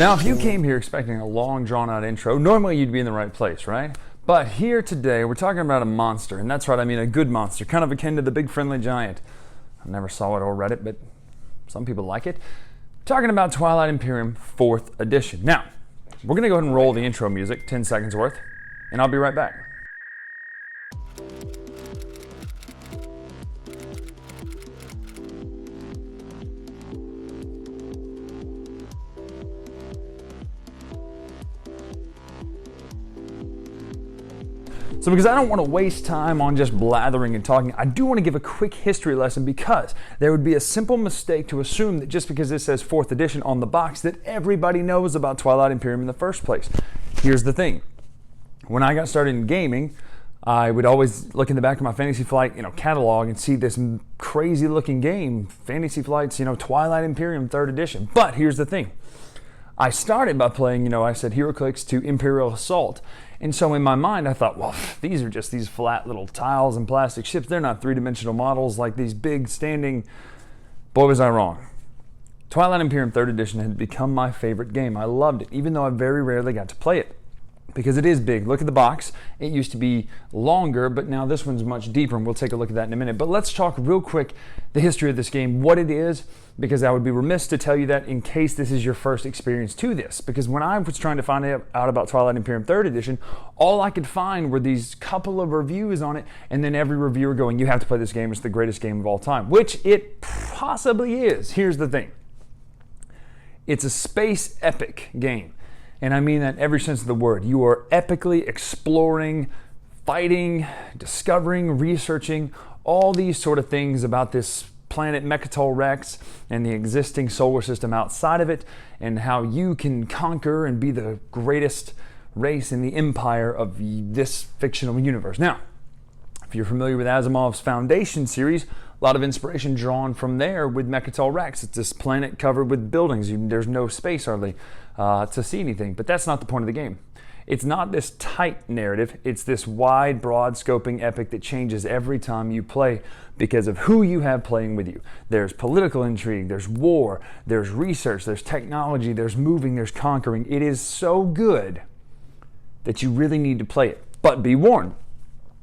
Now, if you came here expecting a long, drawn-out intro, normally you'd be in the right place, right? But here today, we're talking about a monster, and that's right, I mean a good monster, kind of akin to the big friendly giant. I never saw it or read it, but some people like it. Talking about Twilight Imperium 4th edition. Now, we're going to go ahead and roll the intro music, 10 seconds worth, and I'll be right back. So because I don't want to waste time on just blathering and talking, I do want to give a quick history lesson because there would be a simple mistake to assume that just because this says 4th edition on the box that everybody knows about Twilight Imperium in the first place. Here's the thing. When I got started in gaming, I would always look in the back of my Fantasy Flight, catalog and see this crazy looking game, Fantasy Flight's, Twilight Imperium 3rd edition. But here's the thing. I started by playing, I said HeroClix to Imperial Assault. And so in my mind, I thought, well, these are just these flat little tiles and plastic ships. They're not three-dimensional models like these big standing. Boy, was I wrong. Twilight Imperium 3rd edition had become my favorite game. I loved it, even though I very rarely got to play it. Because it is big. Look at the box. It used to be longer, but now this one's much deeper, and we'll take a look at that in a minute. But let's talk real quick the history of this game, what it is, because I would be remiss to tell you that in case this is your first experience to this. Because when I was trying to find out about Twilight Imperium 3rd edition, all I could find were these couple of reviews on it, and then every reviewer going, you have to play this game, it's the greatest game of all time, which it possibly is. Here's the thing. It's a space epic game. And I mean that in every sense of the word. You are epically exploring, fighting, discovering, researching all these sort of things about this planet Mechatol Rex and the existing solar system outside of it, and how you can conquer and be the greatest race in the empire of this fictional universe. Now, if you're familiar with Asimov's Foundation series, a lot of inspiration drawn from there with Mechatol Rex. It's this planet covered with buildings. There's no space hardly to see anything, but that's not the point of the game. It's not this tight narrative. It's this wide, broad scoping epic that changes every time you play because of who you have playing with you. There's political intrigue, there's war, there's research, there's technology, there's moving, there's conquering. It is so good that you really need to play it. But be warned,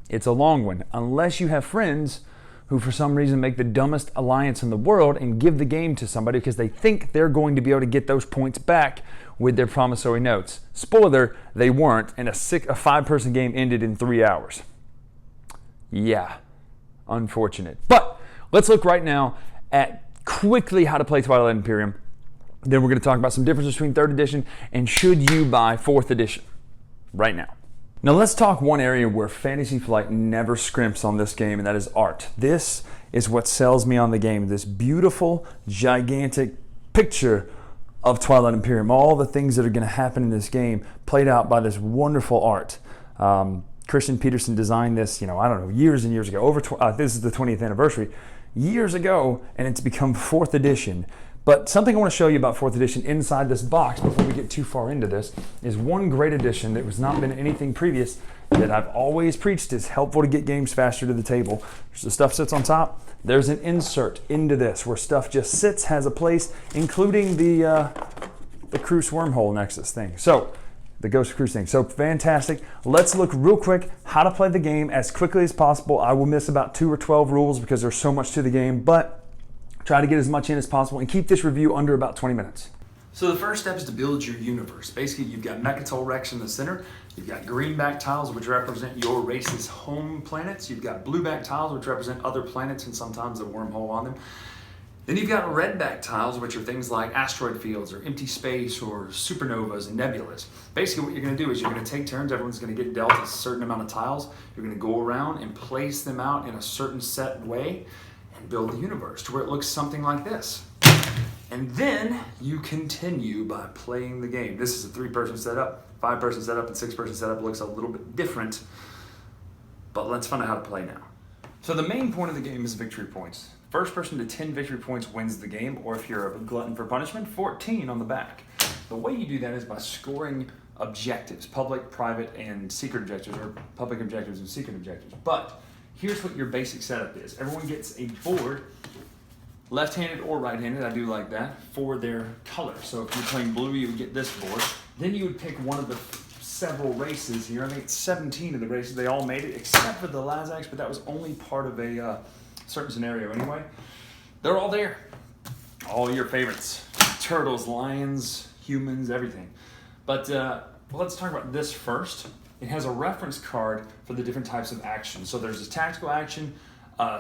it's a long one. Unless you have friends who for some reason make the dumbest alliance in the world and give the game to somebody because they think they're going to be able to get those points back with their promissory notes. Spoiler, they weren't, and a 5-person game ended in 3 hours. Yeah, unfortunate. But let's look right now at quickly how to play Twilight Imperium. Then we're going to talk about some differences between 3rd edition and should you buy 4th edition right now. Now let's talk one area where Fantasy Flight never scrimps on this game, and that is art. This is what sells me on the game, this beautiful, gigantic picture of Twilight Imperium. All the things that are going to happen in this game played out by this wonderful art. Christian Peterson designed this, years and years ago. This is the 20th anniversary, years ago, and it's become 4th edition. But something I want to show you about 4th edition inside this box before we get too far into this is one great addition that has not been anything previous that I've always preached is helpful to get games faster to the table. The stuff sits on top. There's an insert into this where stuff just sits, has a place, including the Cruise wormhole nexus thing. So, the Ghost Cruise thing. So fantastic. Let's look real quick how to play the game as quickly as possible. I will miss about 2 or 12 rules because there's so much to the game, but try to get as much in as possible and keep this review under about 20 minutes. So the first step is to build your universe. Basically, you've got Mechatol Rex in the center. You've got greenback tiles, which represent your race's home planets. You've got blueback tiles, which represent other planets and sometimes a wormhole on them. Then you've got redback tiles, which are things like asteroid fields or empty space or supernovas and nebulas. Basically, what you're going to do is you're going to take turns. Everyone's going to get dealt a certain amount of tiles. You're going to go around and place them out in a certain set way and build the universe to where it looks something like this. And then you continue by playing the game. This is a 3-person setup, 5-person setup, and 6-person setup looks a little bit different, but let's find out how to play now. So the main point of the game is victory points. First person to 10 victory points wins the game, or if you're a glutton for punishment, 14 on the back. The way you do that is by scoring objectives, public, private, and secret objectives, or public objectives and secret objectives. But here's what your basic setup is. Everyone gets a board left-handed or right-handed, I do like that, for their color. So if you're playing blue, you would get this board. Then you would pick one of the several races here. I think it's 17 of the races. They all made it, except for the Lazax, but that was only part of a certain scenario anyway. They're all there. All your favorites. Turtles, lions, humans, everything. But let's talk about this first. It has a reference card for the different types of actions. So there's a tactical action,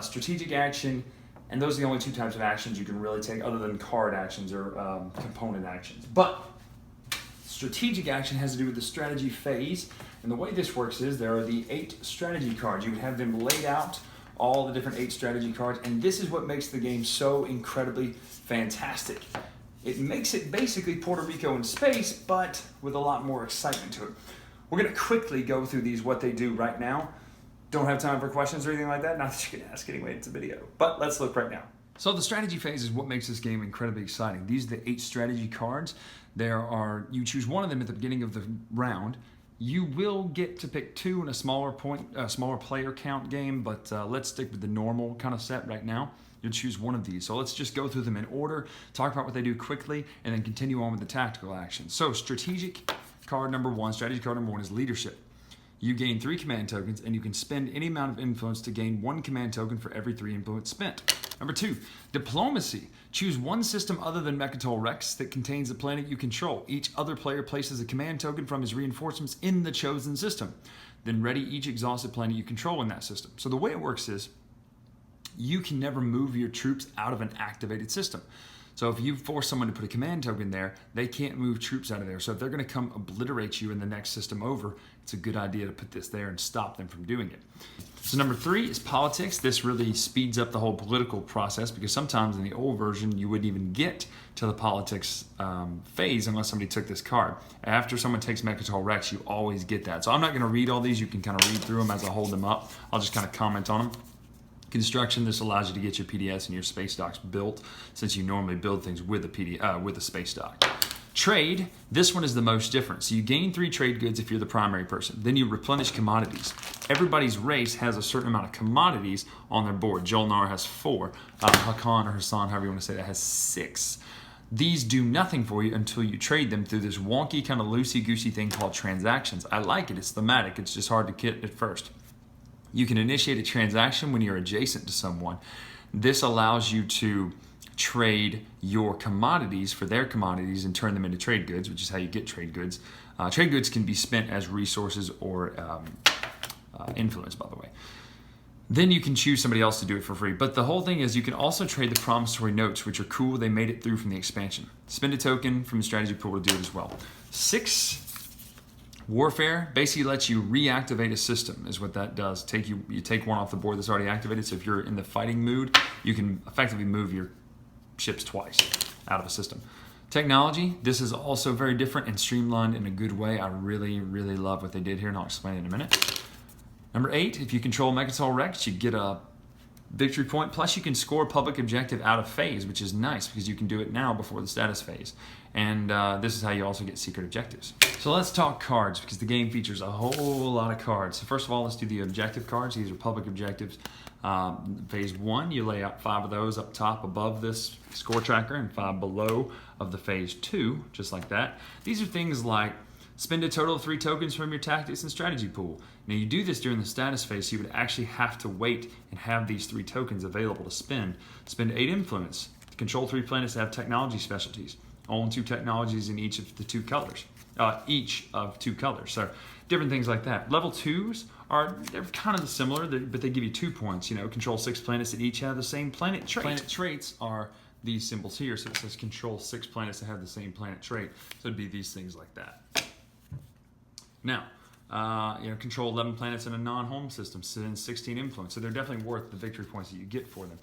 strategic action, and those are the only two types of actions you can really take other than card actions or component actions. But strategic action has to do with the strategy phase. And the way this works is there are the 8 strategy cards. You would have them laid out, all the different 8 strategy cards. And this is what makes the game so incredibly fantastic. It makes it basically Puerto Rico in space, but with a lot more excitement to it. We're going to quickly go through these, what they do right now. Don't have time for questions or anything like that. Not that you can ask anyway, it's a video. But let's look right now. So the strategy phase is what makes this game incredibly exciting. These are the 8 strategy cards. You choose one of them at the beginning of the round. You will get to pick 2 in a smaller player count game, but let's stick with the normal kind of set right now. You'll choose one of these. So let's just go through them in order, talk about what they do quickly, and then continue on with the tactical actions. So strategic card number 1, strategy card number 1 is leadership. You gain 3 command tokens, and you can spend any amount of influence to gain 1 command token for every 3 influence spent. Number 2, diplomacy. Choose one system other than Mechatol Rex that contains the planet you control. Each other player places a command token from his reinforcements in the chosen system. Then ready each exhausted planet you control in that system. So the way it works is, you can never move your troops out of an activated system. So if you force someone to put a command token there, they can't move troops out of there. So if they're going to come obliterate you in the next system over, it's a good idea to put this there and stop them from doing it. So number 3 is politics. This really speeds up the whole political process because sometimes in the old version, you wouldn't even get to the politics phase unless somebody took this card. After someone takes Mechatol Rex, you always get that. So I'm not going to read all these. You can kind of read through them as I hold them up. I'll just kind of comment on them. Construction, this allows you to get your PDS and your space docks built since you normally build things with a space dock. Trade, this one is the most different. So you gain 3 trade goods if you're the primary person. Then you replenish commodities. Everybody's race has a certain amount of commodities on their board. Jolnar has 4. Hakan or Hassan, however you want to say that, has 6. These do nothing for you until you trade them through this wonky kind of loosey-goosey thing called transactions. I like it. It's thematic. It's just hard to get at first. You can initiate a transaction when you're adjacent to someone. This allows you to trade your commodities for their commodities and turn them into trade goods, which is how you get trade goods. Trade goods can be spent as resources or influence, by the way. Then you can choose somebody else to do it for free. But the whole thing is you can also trade the promissory notes, which are cool. They made it through from the expansion. Spend a token from the strategy pool to do it as well. 6, warfare basically lets you reactivate a system is what that does. You take one off the board that's already activated. So if you're in the fighting mood, you can effectively move your ships twice out of a system. Technology, this is also very different and streamlined in a good way. I really, really love what they did here, and I'll explain it in a minute. Number 8, if you control Mechatol Rex, you get a victory point. Plus, you can score public objective out of phase, which is nice because you can do it now before the status phase. And this is how you also get secret objectives. So let's talk cards because the game features a whole lot of cards. So first of all, let's do the objective cards. These are public objectives. Phase 1, you lay out 5 of those up top above this score tracker and 5 below of the phase 2, just like that. These are things like spend a total of 3 tokens from your tactics and strategy pool. Now you do this during the status phase, so you would actually have to wait and have these 3 tokens available to spend. Spend 8 influence. Control 3 planets that have technology specialties. Own 2 technologies in each of the 2 colors. So different things like that. Level 2s they're kind of similar, but they give you 2 points. Control 6 planets that each have the same planet trait. Planet traits are these symbols here. So it says control 6 planets that have the same planet trait. So it'd be these things like that. Now, control 11 planets in a non-home system, send 16 influence. So they're definitely worth the victory points that you get for them.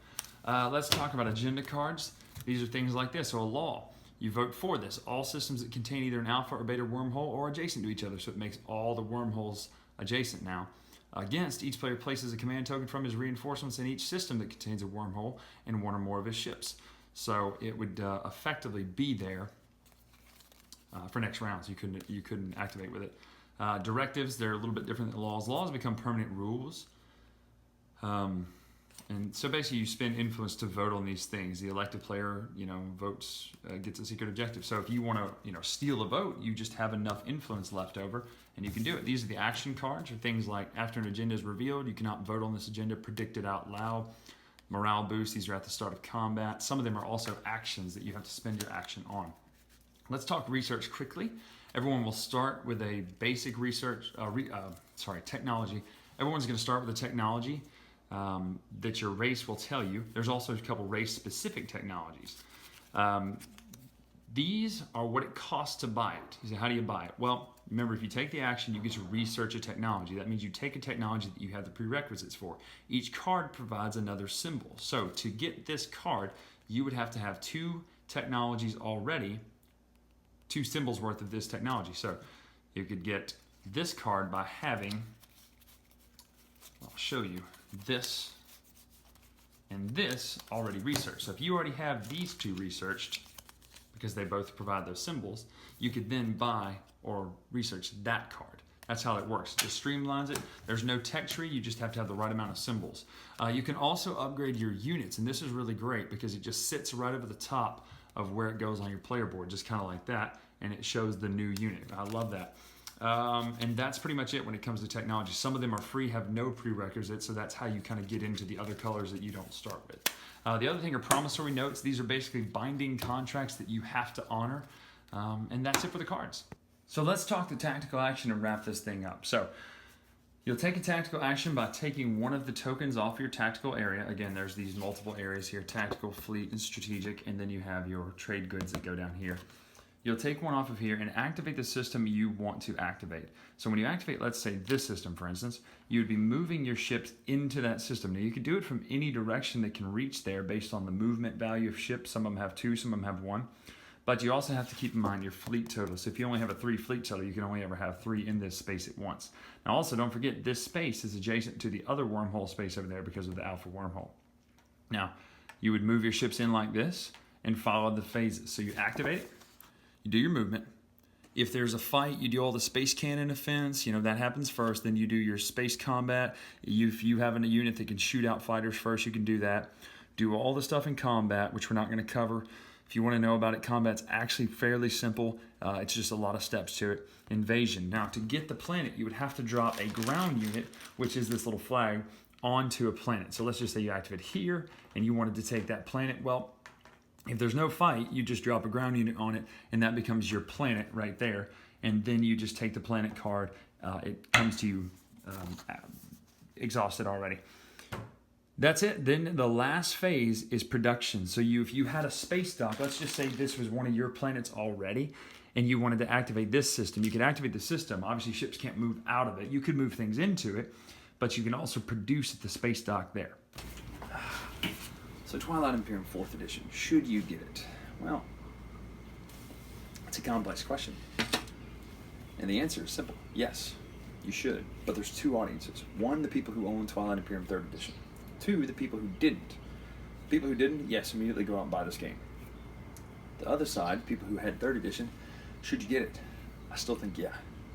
Let's talk about agenda cards. These are things like this. So a law. You vote for this. All systems that contain either an alpha or beta wormhole are adjacent to each other, so it makes all the wormholes adjacent now. Against, each player places a command token from his reinforcements in each system that contains a wormhole and 1 or more of his ships. So it would effectively be there for next rounds. You couldn't activate with it. Directives, they're a little bit different than laws. Laws become permanent rules. And so basically you spend influence to vote on these things. The elected player, votes, gets a secret objective. So if you want to, steal a vote, you just have enough influence left over and you can do it. These are the action cards, or things like after an agenda is revealed, you cannot vote on this agenda, predict it out loud. Morale boost, these are at the start of combat. Some of them are also actions that you have to spend your action on. Let's talk research quickly. Everyone will start with a basic research, technology. Everyone's going to start with a technology that your race will tell you. There's also a couple race-specific technologies. These are what it costs to buy it. You say, how do you buy it? Well, remember, if you take the action, you get to research a technology. That means you take a technology that you have the prerequisites for. Each card provides another symbol. So to get this card, you would have to have 2 technologies already, 2 symbols worth of this technology. So you could get this card by having, I'll show you, this and this already researched. So if you already have these 2 researched, because they both provide those symbols, you could then buy or research that card. That's how it works. It just streamlines it. There's no tech tree. You just have to have the right amount of symbols. You can also upgrade your units, and this is really great because it just sits right over the top of where it goes on your player board, just kind of like that, and it shows the new unit. I love that. And that's pretty much it when it comes to technology. Some of them are free, have no prerequisites, so that's how you kind of get into the other colors that you don't start with. The other thing are promissory notes. These are basically binding contracts that you have to honor, and that's it for the cards. So let's talk the tactical action and wrap this thing up. So you'll take a tactical action by taking one of the tokens off your tactical area. Again, there's these multiple areas here, tactical, fleet, and strategic, and then you have your trade goods that go down here. You'll take one off of here and activate the system you want to activate. So when you activate, let's say this system, for instance, you would be moving your ships into that system. Now you could do it from any direction that can reach there based on the movement value of ships. Some of them have 2, some of them have 1. But you also have to keep in mind your fleet total. So if you only have a 3 fleet total, you can only ever have 3 in this space at once. Now also don't forget this space is adjacent to the other wormhole space over there because of the alpha wormhole. Now you would move your ships in like this and follow the phases. So you activate it. You do your movement. If there's a fight, you do all the space cannon offense. That happens first. Then you do your space combat. If you have a unit that can shoot out fighters first, you can do that. Do all the stuff in combat, which we're not going to cover. If you want to know about it, combat's actually fairly simple. It's just a lot of steps to it. Invasion. Now, to get the planet, you would have to drop a ground unit, which is this little flag, onto a planet. So let's just say you activate here, and you wanted to take that planet. Well, if there's no fight, you just drop a ground unit on it, and that becomes your planet right there. And then you just take the planet card. It comes to you exhausted already. That's it. Then the last phase is production. So if you had a space dock, let's just say this was one of your planets already, and you wanted to activate this system, you could activate the system. Obviously, ships can't move out of it. You could move things into it, but you can also produce at the space dock there. So Twilight Imperium 4th edition, should you get it? Well, it's a complex question. And the answer is simple. Yes, you should. But there's 2 audiences. 1, the people who own Twilight Imperium 3rd edition. 2, the people who didn't. People who didn't, yes, immediately go out and buy this game. The other side, people who had 3rd edition, should you get it? I still think, yeah,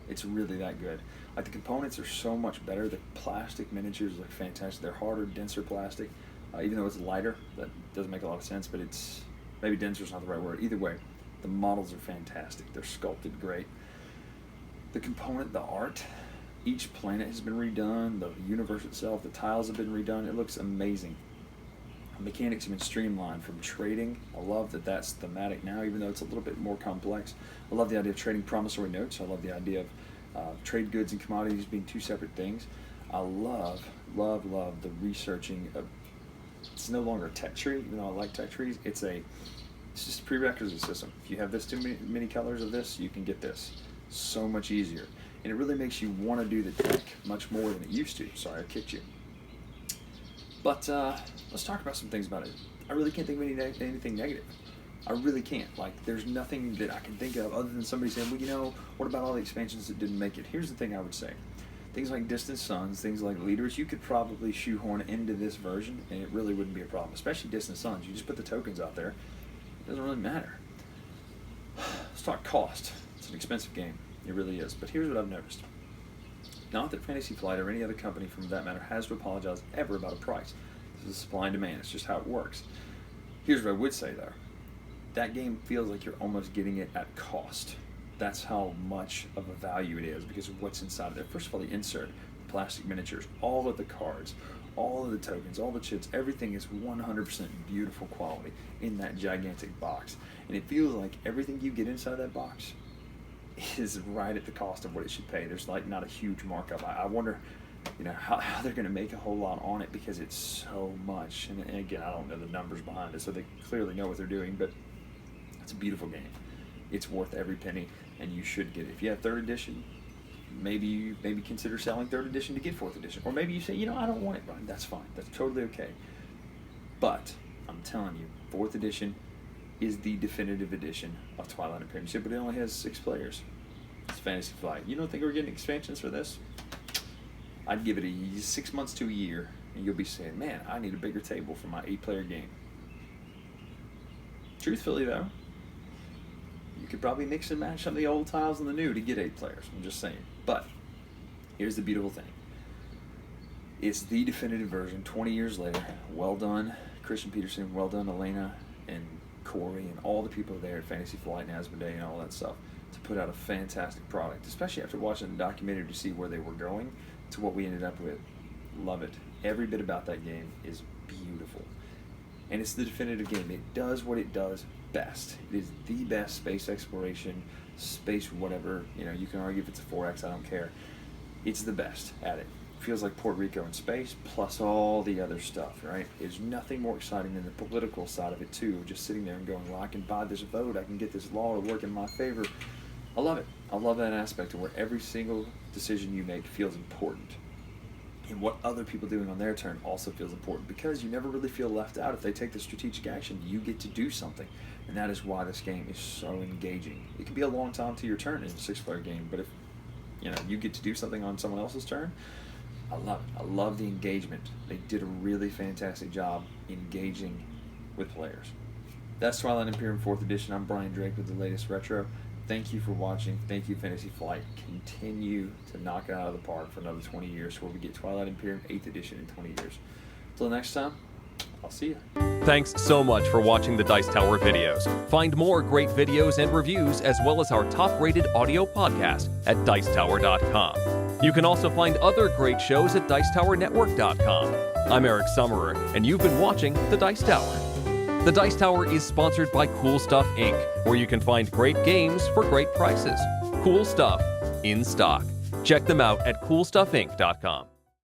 it's really that good. Like, the components are so much better. The plastic miniatures look fantastic. They're harder, denser plastic. Even though it's lighter, that doesn't make a lot of sense, but it's, maybe denser is not the right word. Either way, the models are fantastic. They're sculpted great. The component, the art, each planet has been redone. The universe itself, the tiles have been redone. It looks amazing. The mechanics have been streamlined from trading. I love that that's thematic now, even though it's a little bit more complex. I love the idea of trading promissory notes. I love the idea of trade goods and commodities being 2 separate things. I love the researching of. It's no longer a tech tree, even though I like tech trees. It's just a prerequisite system. If you have this too many colors of this, you can get this. So much easier. And it really makes you want to do the tech much more than it used to. Sorry, I kicked you. But let's talk about some things about it. I really can't think of anything negative. I really can't. Like, there's nothing that I can think of other than somebody saying, well, what about all the expansions that didn't make it? Here's the thing I would say. Things like Distant Suns, things like Leaders, you could probably shoehorn into this version, and it really wouldn't be a problem, especially Distant Suns. You just put the tokens out there. It doesn't really matter. Let's talk cost. It's an expensive game. It really is. But here's what I've noticed. Not that Fantasy Flight or any other company, from that matter, has to apologize ever about a price. This is supply and demand. It's just how it works. Here's what I would say, though. That game feels like you're almost getting it at cost. That's how much of a value it is because of what's inside of there. First of all, the insert, the plastic miniatures, all of the cards, all of the tokens, all the chips, everything is 100% beautiful quality in that gigantic box. And it feels like everything you get inside that box is right at the cost of what it should pay. There's like not a huge markup. I wonder, how they're going to make a whole lot on it because it's so much. And again, I don't know the numbers behind it, so they clearly know what they're doing, but it's a beautiful game. It's worth every penny, and you should get it. If you have 3rd edition, maybe consider selling 3rd edition to get 4th edition. Or maybe you say, I don't want it, Bryan. That's fine. That's totally okay. But I'm telling you, 4th edition is the definitive edition of Twilight Imperium. But it only has 6 players. It's Fantasy Flight. You don't think we're getting expansions for this? I'd give it 6 months to a year, and you'll be saying, man, I need a bigger table for my 8-player game. Truthfully, though, you could probably mix and match some of the old tiles and the new to get 8 players. I'm just saying. But here's the beautiful thing. It's the definitive version 20 years later. Well done, Christian Peterson. Well done, Elena and Corey and all the people there at Fantasy Flight and Asmodee and all that stuff to put out a fantastic product, especially after watching the documentary to see where they were going to what we ended up with. Love it. Every bit about that game is beautiful. And it's the definitive game. It does what it does best. It is the best space exploration, space whatever. You can argue if it's a 4X, I don't care. It's the best at it. Feels like Puerto Rico in space, plus all the other stuff, right? There's nothing more exciting than the political side of it, too. Just sitting there and going, well, I can buy this vote, I can get this law to work in my favor. I love it. I love that aspect of where every single decision you make feels important. And what other people doing on their turn also feels important because you never really feel left out. If they take the strategic action, you get to do something. And that is why this game is so engaging. It can be a long time to your turn in a 6-player game, but if you get to do something on someone else's turn, I love it. I love the engagement. They did a really fantastic job engaging with players. That's Twilight Imperium 4th edition. I'm Bryan Drake with the latest retro. Thank you for watching. Thank you, Fantasy Flight. Continue to knock it out of the park for another 20 years where we get Twilight Imperium 8th edition in 20 years. Until next time, I'll see you. Thanks so much for watching the Dice Tower videos. Find more great videos and reviews as well as our top-rated audio podcast at Dicetower.com. You can also find other great shows at Dicetowernetwork.com. I'm Eric Summerer, and you've been watching The Dice Tower. The Dice Tower is sponsored by Cool Stuff Inc., where you can find great games for great prices. Cool stuff in stock. Check them out at CoolStuffInc.com.